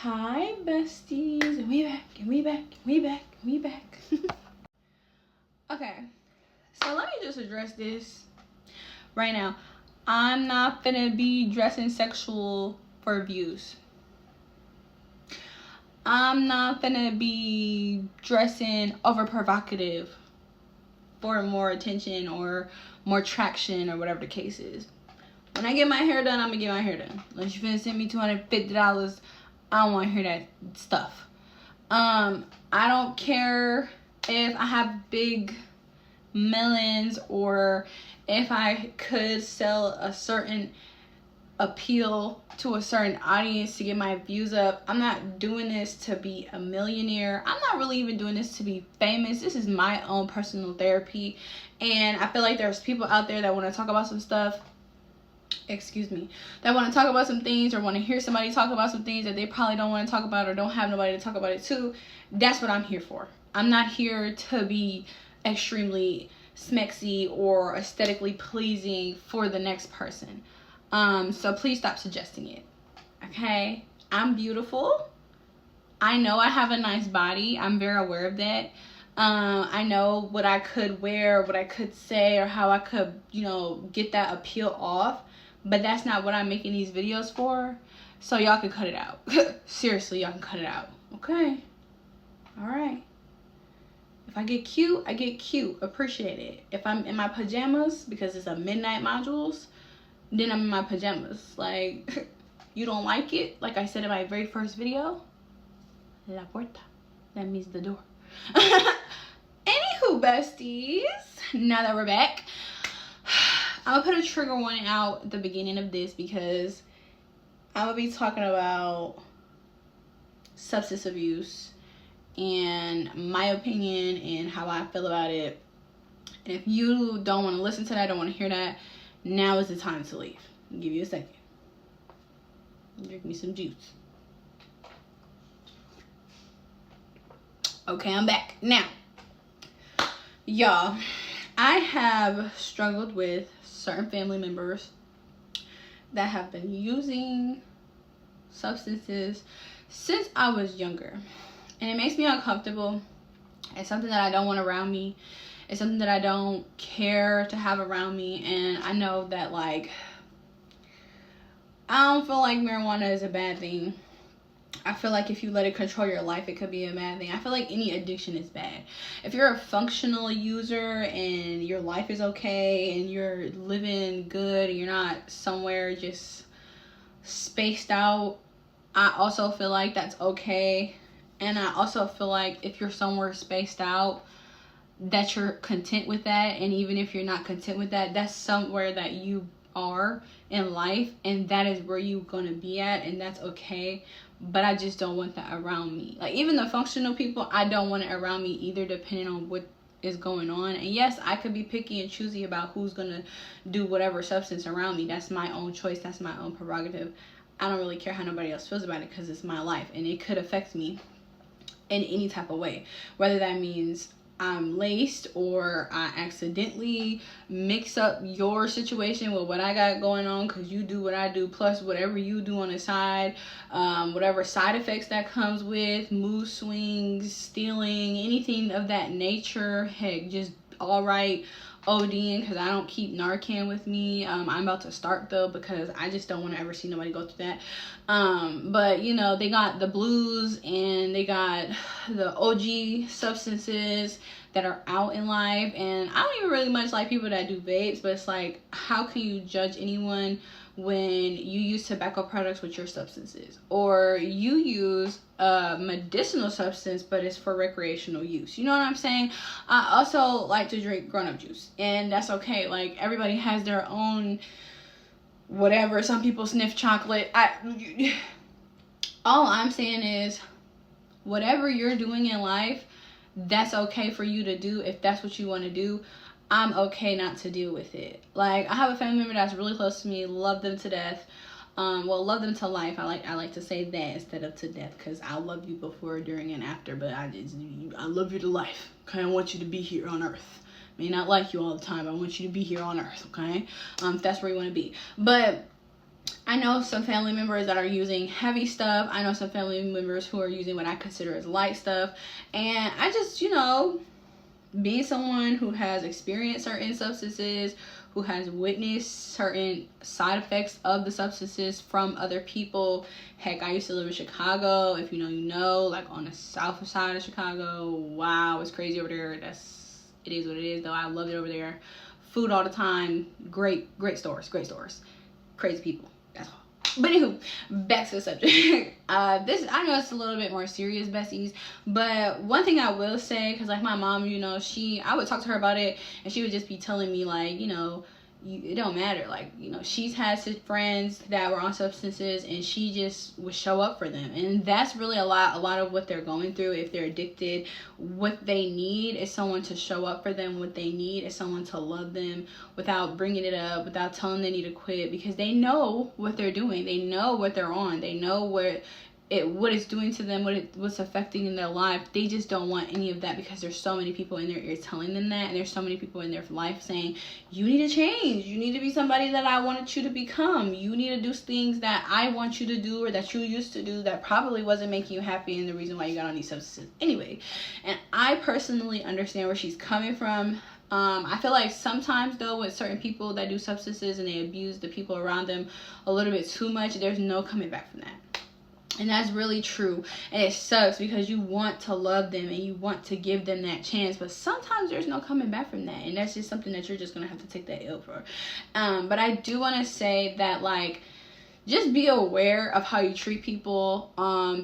Hi besties, and we back. Okay, so let me just address this right now. I'm not finna be dressing sexual for views. I'm not finna be dressing over provocative for more attention or more traction or whatever the case is. When I get my hair done, I'm gonna get my hair done. Unless you finna send me $250, I don't want to hear that stuff. I don't care if I have big millions or if I could sell a certain appeal to a certain audience to get my views up. I'm not doing this to be a millionaire. I'm not really even doing this to be famous. This is my own personal therapy, and I feel like there's people out there that want to talk about some stuff, that want to talk about some things or want to hear somebody talk about some things that they probably don't want to talk about or don't have nobody to talk about it to. That's what I'm here for. I'm not here to be extremely smexy or aesthetically pleasing for the next person. So please stop suggesting it. Okay? I'm beautiful. I know I have a nice body. I'm very aware of that. I know what I could wear, what I could say, or how I could, get that appeal off. But that's not what I'm making these videos for. So y'all can cut it out. Seriously, y'all can cut it out. Okay? Alright. If I get cute, I get cute. Appreciate it. If I'm in my pajamas, because it's a midnight modules, then I'm in my pajamas. Like, you don't like it? Like I said in my very first video, la puerta. That means the door. Anywho, besties, now that we're back, I'm gonna put a trigger warning out at the beginning of this because I'm gonna be talking about substance abuse and my opinion and how I feel about it. And if you don't want to listen to that, don't want to hear that, now is the time to leave. I'll give you a second. Drink me some juice. Okay, I'm back. Now, y'all, I have struggled with certain family members that have been using substances since I was younger. And it makes me uncomfortable. It's something that I don't want around me. It's something that I don't care to have around me. And I know that, like, I don't feel like marijuana is a bad thing. I feel like if you let it control your life, it could be a bad thing. I feel like any addiction is bad. If you're a functional user and your life is okay and you're living good and you're not somewhere just spaced out, I also feel like that's okay. And I also feel like if you're somewhere spaced out, that you're content with that. And even if you're not content with that, that's somewhere that you are in life, and that is where you're gonna be at, and that's okay. But I just don't want that around me. Like, even the functional people, I don't want it around me either, depending on what is going on. And yes, I could be picky and choosy about who's gonna do whatever substance around me. That's my own choice. That's my own prerogative. I don't really care how nobody else feels about it, because it's my life and it could affect me in any type of way, whether that means I'm laced or I accidentally mix up your situation with what I got going on because you do what I do, plus whatever you do on the side, whatever side effects that comes with, mood swings, stealing, anything of that nature. Heck, just all right, ODing, because I don't keep Narcan with me. I'm about to start though, because I just don't want to ever see nobody go through that. But they got the blues and they got the OG substances that are out in life. And I don't even really much like people that do vapes, but it's like, how can you judge anyone when you use tobacco products with your substances, or you use a medicinal substance but it's for recreational use? You know what I'm saying? I also like to drink grown-up juice, and that's okay. Like, everybody has their own whatever. Some people sniff chocolate. All I'm saying is, whatever you're doing in life, that's okay for you to do. If that's what you want to do, I'm okay not to deal with it. Like, I have a family member that's really close to me, love them to death. Well, love them to life. I like to say that instead of to death, because I love you before, during, and after, but I love you to life. Okay, I want you to be here on earth. May not like you all the time, but I want you to be here on earth. Okay, if that's where you want to be. But I know some family members that are using heavy stuff. I know some family members who are using what I consider as light stuff. And I just, being someone who has experienced certain substances, who has witnessed certain side effects of the substances from other people. Heck, I used to live in Chicago. If you know, you know, like on the south side of Chicago. Wow, it's crazy over there. It is what it is, though. I love it over there. Food all the time. Great stores. Crazy people. That's all. But anywho, back to the subject. This, I know it's a little bit more serious, besties, but one thing I will say, because like my mom, I would talk to her about it, and she would just be telling me like, it don't matter. Like, she's had friends that were on substances, and she just would show up for them. And that's really a lot of what they're going through. If they're addicted, what they need is someone to show up for them. What they need is someone to love them without bringing it up, without telling them they need to quit, because they know what they're doing. They know what they're on. They know what it's doing to them, what's affecting in their life. They just don't want any of that, because there's so many people in their ear telling them that, and there's so many people in their life saying, you need to change, you need to be somebody that I wanted you to become, you need to do things that I want you to do, or that you used to do that probably wasn't making you happy, and the reason why you got on these substances anyway. And I personally understand where she's coming from. I feel like sometimes, though, with certain people that do substances and they abuse the people around them a little bit too much, there's no coming back from that. And that's really true. And it sucks, because you want to love them and you want to give them that chance. But sometimes there's no coming back from that. And that's just something that you're just going to have to take that L for. But I do want to say that, like, just be aware of how you treat people.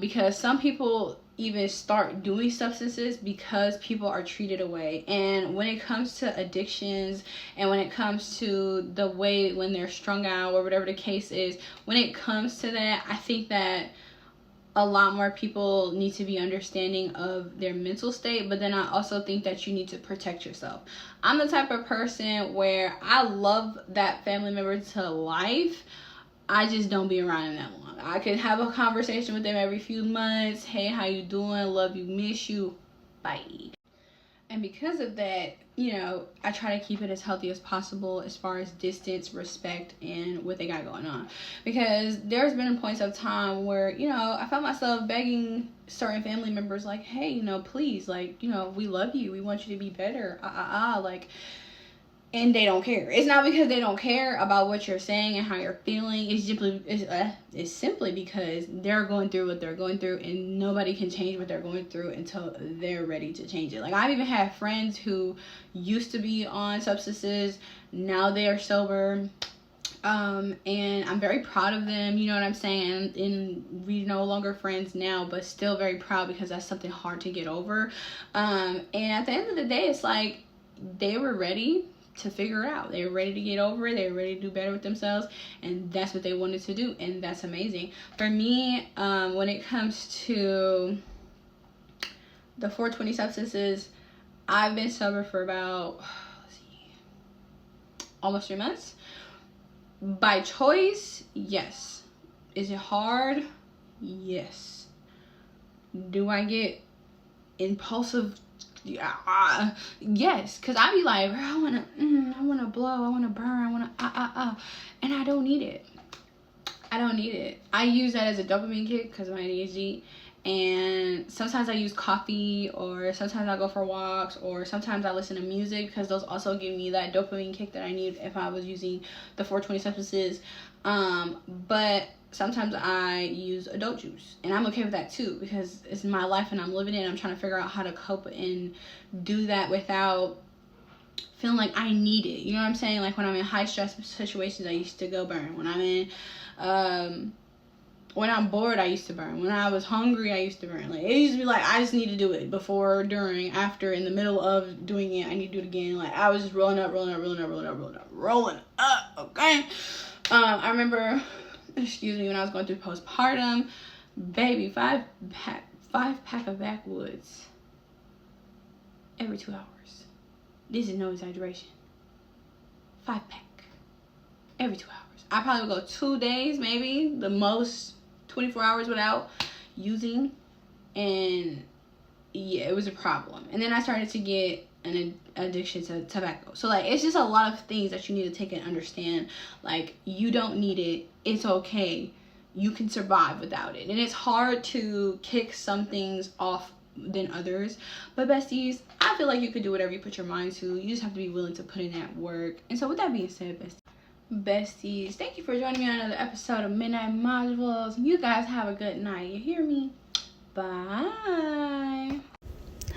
Because some people even start doing substances because people are treated away. And when it comes to addictions, and when it comes to the way when they're strung out or whatever the case is, when it comes to that, I think that a lot more people need to be understanding of their mental state. But then I also think that you need to protect yourself. I'm the type of person where I love that family member to life. I just don't be around them that long. I could have a conversation with them every few months. Hey, how you doing? Love you, miss you. Bye. And because of that, I try to keep it as healthy as possible as far as distance, respect, and what they got going on. Because there's been points of time where, I found myself begging certain family members, like, hey, please, like, we love you. We want you to be better. Like, and they don't care. It's not because they don't care about what you're saying and how you're feeling. It's simply because they're going through what they're going through, and nobody can change what they're going through until they're ready to change it. Like, I've even had friends who used to be on substances, now they are sober, and I'm very proud of them, you know what I'm saying? And we no longer friends now, but still very proud, because that's something hard to get over. And at the end of the day, it's like they were ready to figure it out. They were ready to get over it. They were ready to do better with themselves, and that's what they wanted to do, and that's amazing. For me, when it comes to the 420 substances, I've been sober for about almost 3 months. By choice, yes. Is it hard? Yes. Do I get impulsive? Yes, because I be like, I want to blow, I want to burn, I want to and I don't need it. I use that as a dopamine kick because of my ADHD, and sometimes I use coffee, or sometimes I go for walks, or sometimes I listen to music, because those also give me that dopamine kick that I need if I was using the 420 substances. But sometimes I use adult juice, and I'm okay with that too, because it's my life and I'm living it, and I'm trying to figure out how to cope and do that without feeling like I need it. You know what I'm saying? Like, when I'm in high stress situations, I used to go burn. When I'm in when I'm bored, I used to burn. When I was hungry, I used to burn. Like, it used to be like, I just need to do it before, during, after, in the middle of doing it, I need to do it again. Like, I was just rolling up, okay? I remember, when I was going through postpartum, baby, 5 pack of backwoods every 2 hours. This is no exaggeration. 5 pack every 2 hours. I probably would go 2 days, maybe the most, 24 hours without using, and yeah, it was a problem. And then I started to get an addiction to tobacco. So, like, it's just a lot of things that you need to take and understand. Like, you don't need it. it's okay. You can survive without it. And it's hard to kick some things off than others. But besties, I feel like you could do whatever you put your mind to. You just have to be willing to put in that work. And so with that being said, besties, thank you for joining me on another episode of Midnight Modules. You guys have a good night. You hear me? Bye.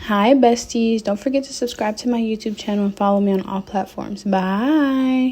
Hi besties, don't forget to subscribe to my YouTube channel and follow me on all platforms. Bye.